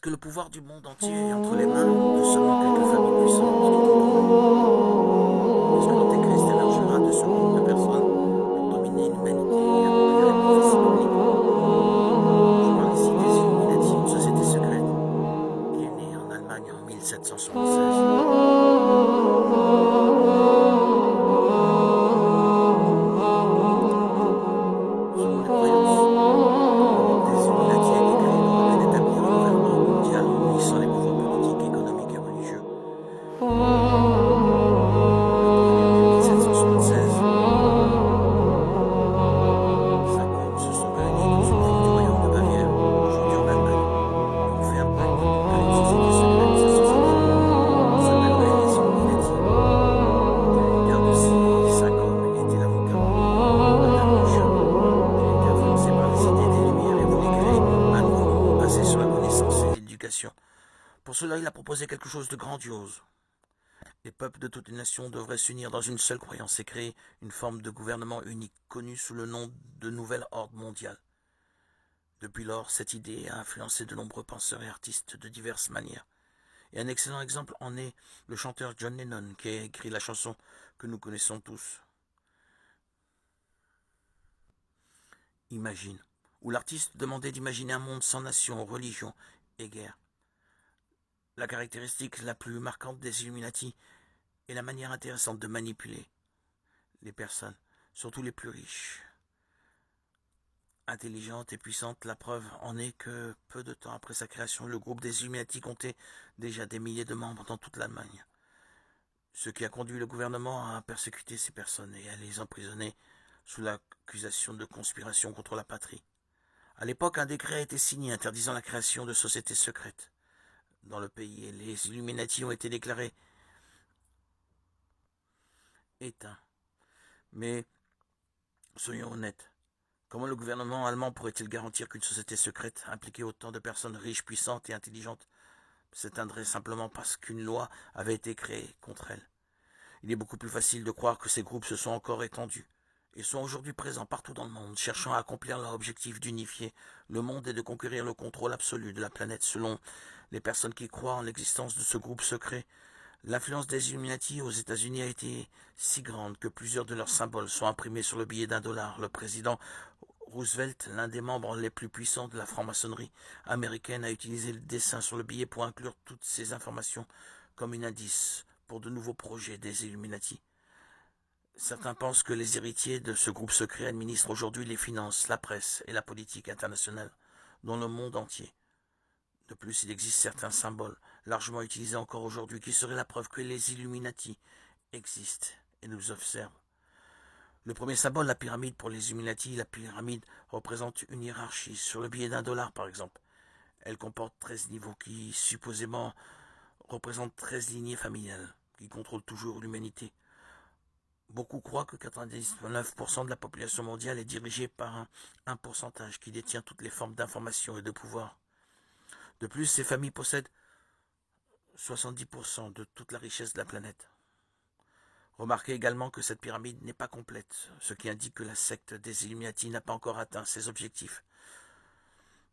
Que le pouvoir du monde entier est entre les mains de seulement quelques familles puissantes qui contrôleront le monde, puisque l'Antéchrist émergera de ce groupe de personnes pour dominer l'humanité et accomplir les prophéties bibliques. Je parle ici des Illuminati, une société secrète qui est née en Allemagne en 1776. Selon les croyances, le groupe des Illuminati a été créé dans le but d'établir un nouvel ordre mondial unissant les pouvoirs politiques, économiques et religieux. Le premier en 1776, cinq hommes se sont réunis dans une ville du royaume de Bavière, aujourd'hui en Allemagne, et ont fait un pacte pour créer une société secrète. Cette société s'appellerait les Illuminati. L'un de ces cinq hommes était l'avocat Adam Mosher. Il était influencé par les idées des Lumières et voulait créer un nouveau monde basé sur la connaissance et l'éducation. Pour cela, il a proposé quelque chose de grandiose. Les peuples de toutes les nations devraient s'unir dans une seule croyance et créer une forme de gouvernement unique, connue sous le nom de Nouvel Ordre Mondial. Depuis lors, cette idée a influencé de nombreux penseurs et artistes de diverses manières. Et un excellent exemple en est le chanteur John Lennon, qui a écrit la chanson que nous connaissons tous, Imagine, où l'artiste demandait d'imaginer un monde sans nation, religion et guerre. La caractéristique la plus marquante des Illuminati est la manière intéressante de manipuler les personnes, surtout les plus riches, intelligentes et puissantes. La preuve en est que peu de temps après sa création, le groupe des Illuminati comptait déjà des milliers de membres dans toute l'Allemagne, ce qui a conduit le gouvernement à persécuter ces personnes et à les emprisonner sous l'accusation de conspiration contre la patrie. À l'époque, un décret a été signé interdisant la création de sociétés secrètes dans le pays et les Illuminati ont été déclarés éteints. Mais soyons honnêtes, comment le gouvernement allemand pourrait-il garantir qu'une société secrète impliquait autant de personnes riches, puissantes et intelligentes s'éteindrait simplement parce qu'une loi avait été créée contre elle? Il est beaucoup plus facile de croire que ces groupes se sont encore étendus et sont aujourd'hui présents partout dans le monde, cherchant à accomplir leur objectif d'unifier le monde et de conquérir le contrôle absolu de la planète. Selon les personnes qui croient en l'existence de ce groupe secret, l'influence des Illuminati aux États-Unis a été si grande que plusieurs de leurs symboles sont imprimés sur le billet d'1 dollar. Le président Roosevelt, l'un des membres les plus puissants de la franc-maçonnerie américaine, a utilisé le dessin sur le billet pour inclure toutes ces informations comme un indice pour de nouveaux projets des Illuminati. Certains pensent que les héritiers de ce groupe secret administrent aujourd'hui les finances, la presse et la politique internationale dans le monde entier. De plus, il existe certains symboles largement utilisés encore aujourd'hui qui seraient la preuve que les Illuminati existent et nous observent. Le premier symbole, la pyramide, pour les Illuminati, la pyramide représente une hiérarchie. Sur le billet d'1 dollar, par exemple, elle comporte 13 niveaux qui, supposément, représentent 13 lignées familiales qui contrôlent toujours l'humanité. Beaucoup croient que 99% de la population mondiale est dirigée par un pourcentage qui détient toutes les formes d'information et de pouvoir. De plus, ces familles possèdent 70% de toute la richesse de la planète. Remarquez également que cette pyramide n'est pas complète, ce qui indique que la secte des Illuminati n'a pas encore atteint ses objectifs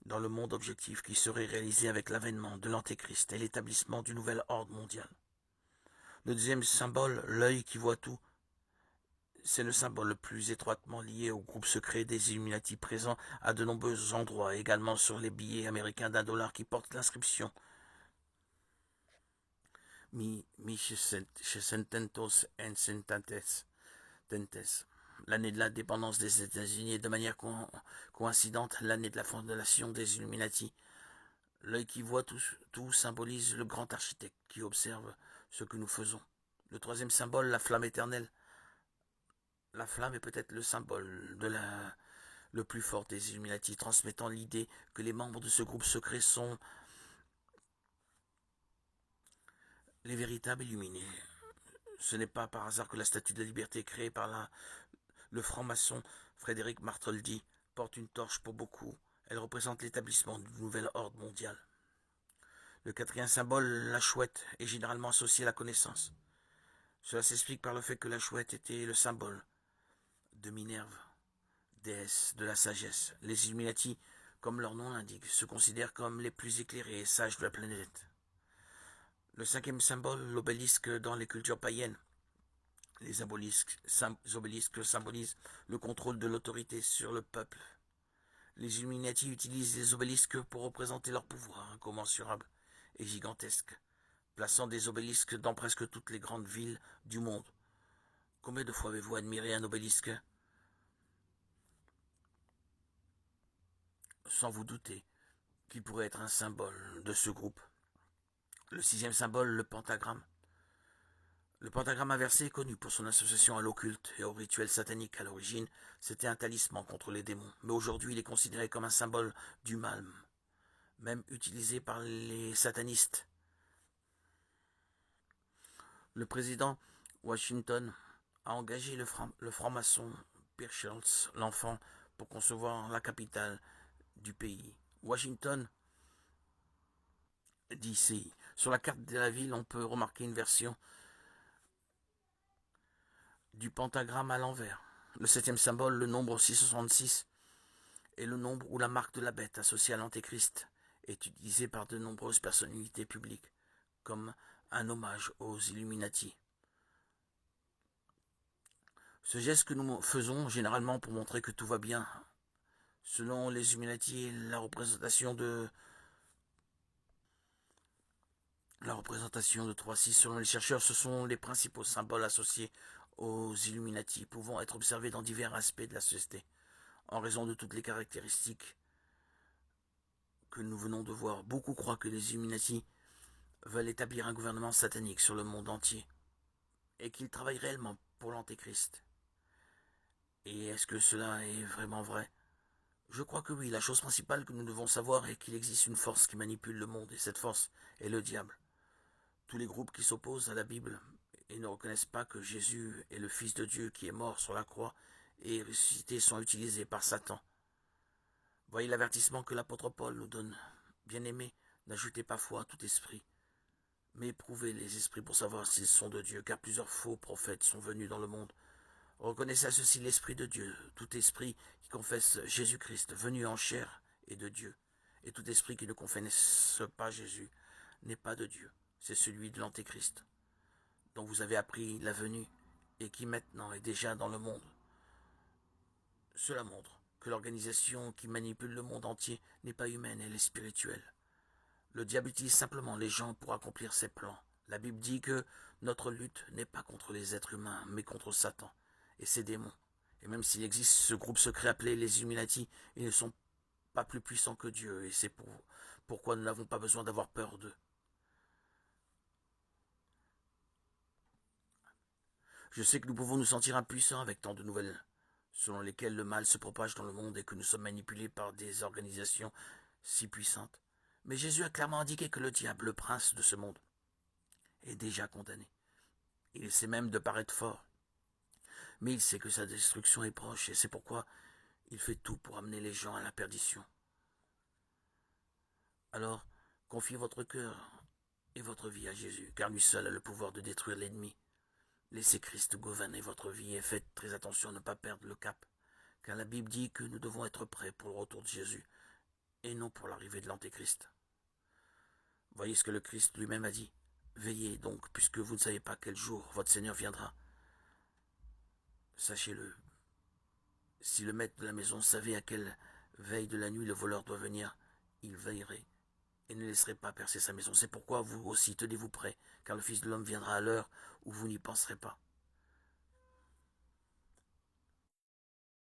dans le monde objectif qui serait réalisé avec l'avènement de l'Antéchrist et l'établissement du nouvel ordre mondial. Le deuxième symbole, l'œil qui voit tout, c'est le symbole le plus étroitement lié au groupe secret des Illuminati présent à de nombreux endroits, également sur les billets américains d'1 dollar qui portent l'inscription Mi secentos en Tentes, l'année de l'indépendance des États-Unis et de manière coïncidente l'année de la fondation des Illuminati. L'œil qui voit tout symbolise le grand architecte qui observe ce que nous faisons. Le troisième symbole, la flamme éternelle. La flamme est peut-être le symbole le plus fort des Illuminati, transmettant l'idée que les membres de ce groupe secret sont les véritables illuminés. Ce n'est pas par hasard que la statue de la liberté créée par le franc-maçon Frédéric Bartholdi porte une torche pour beaucoup. Elle représente l'établissement du nouvel ordre mondial. Le quatrième symbole, la chouette, est généralement associé à la connaissance. Cela s'explique par le fait que la chouette était le symbole de Minerve, déesse de la sagesse. Les Illuminati comme leur nom l'indique, se considèrent comme les plus éclairés et sages de la planète. Le cinquième symbole, l'obélisque dans les cultures païennes. Les obélisques symbolisent le contrôle de l'autorité sur le peuple. Les Illuminati utilisent les obélisques pour représenter leur pouvoir incommensurable et gigantesque, plaçant des obélisques dans presque toutes les grandes villes du monde. Combien de fois avez-vous admiré un obélisque? Sans vous douter qu'il pourrait être un symbole de ce groupe. Le sixième symbole, le pentagramme. Le pentagramme inversé est connu pour son association à l'occulte et au rituel satanique. À l'origine, c'était un talisman contre les démons, mais aujourd'hui il est considéré comme un symbole du mal, même utilisé par les satanistes. Le président Washington a engagé le franc-maçon Pierre l'enfant pour concevoir la capitale du pays. Washington DC. Sur la carte de la ville, on peut remarquer une version du pentagramme à l'envers. Le septième symbole, le nombre 666, est le nombre ou la marque de la bête associée à l'antéchrist, est utilisé par de nombreuses personnalités publiques comme un hommage aux Illuminati. Ce geste que nous faisons généralement pour montrer que tout va bien, selon les Illuminati, la représentation de 3-6 selon les chercheurs, ce sont les principaux symboles associés aux Illuminati, pouvant être observés dans divers aspects de la société, en raison de toutes les caractéristiques que nous venons de voir. Beaucoup croient que les Illuminati veulent établir un gouvernement satanique sur le monde entier, et qu'ils travaillent réellement pour l'Antéchrist. Et est-ce que cela est vraiment vrai? Je crois que oui. La chose principale que nous devons savoir est qu'il existe une force qui manipule le monde, et cette force est le diable. Tous les groupes qui s'opposent à la Bible et ne reconnaissent pas que Jésus est le Fils de Dieu qui est mort sur la croix et ressuscité sont utilisés par Satan. Voyez l'avertissement que l'apôtre Paul nous donne. Bien-aimés, n'ajoutez pas foi à tout esprit, mais éprouvez les esprits pour savoir s'ils sont de Dieu, car plusieurs faux prophètes sont venus dans le monde. Reconnaissez à ceci l'Esprit de Dieu. Tout esprit qui confesse Jésus-Christ, venu en chair, est de Dieu. Et tout esprit qui ne confesse pas Jésus n'est pas de Dieu. C'est celui de l'Antéchrist, dont vous avez appris la venue, et qui maintenant est déjà dans le monde. Cela montre que l'organisation qui manipule le monde entier n'est pas humaine, elle est spirituelle. Le diable utilise simplement les gens pour accomplir ses plans. La Bible dit que notre lutte n'est pas contre les êtres humains, mais contre Satan et ses démons. Et même s'il existe ce groupe secret appelé les Illuminati, ils ne sont pas plus puissants que Dieu, et c'est pourquoi nous n'avons pas besoin d'avoir peur d'eux. Je sais que nous pouvons nous sentir impuissants avec tant de nouvelles, selon lesquelles le mal se propage dans le monde et que nous sommes manipulés par des organisations si puissantes. Mais Jésus a clairement indiqué que le diable, le prince de ce monde, est déjà condamné. Il essaie même de paraître fort, mais il sait que sa destruction est proche, et c'est pourquoi il fait tout pour amener les gens à la perdition. Alors, confiez votre cœur et votre vie à Jésus, car lui seul a le pouvoir de détruire l'ennemi. Laissez Christ gouverner votre vie et faites très attention à ne pas perdre le cap, car la Bible dit que nous devons être prêts pour le retour de Jésus, et non pour l'arrivée de l'Antéchrist. Voyez ce que le Christ lui-même a dit. Veillez donc, puisque vous ne savez pas quel jour votre Seigneur viendra. Sachez-le, si le maître de la maison savait à quelle veille de la nuit le voleur doit venir, il veillerait et ne laisserait pas percer sa maison. C'est pourquoi vous aussi tenez-vous prêts, car le Fils de l'homme viendra à l'heure où vous n'y penserez pas.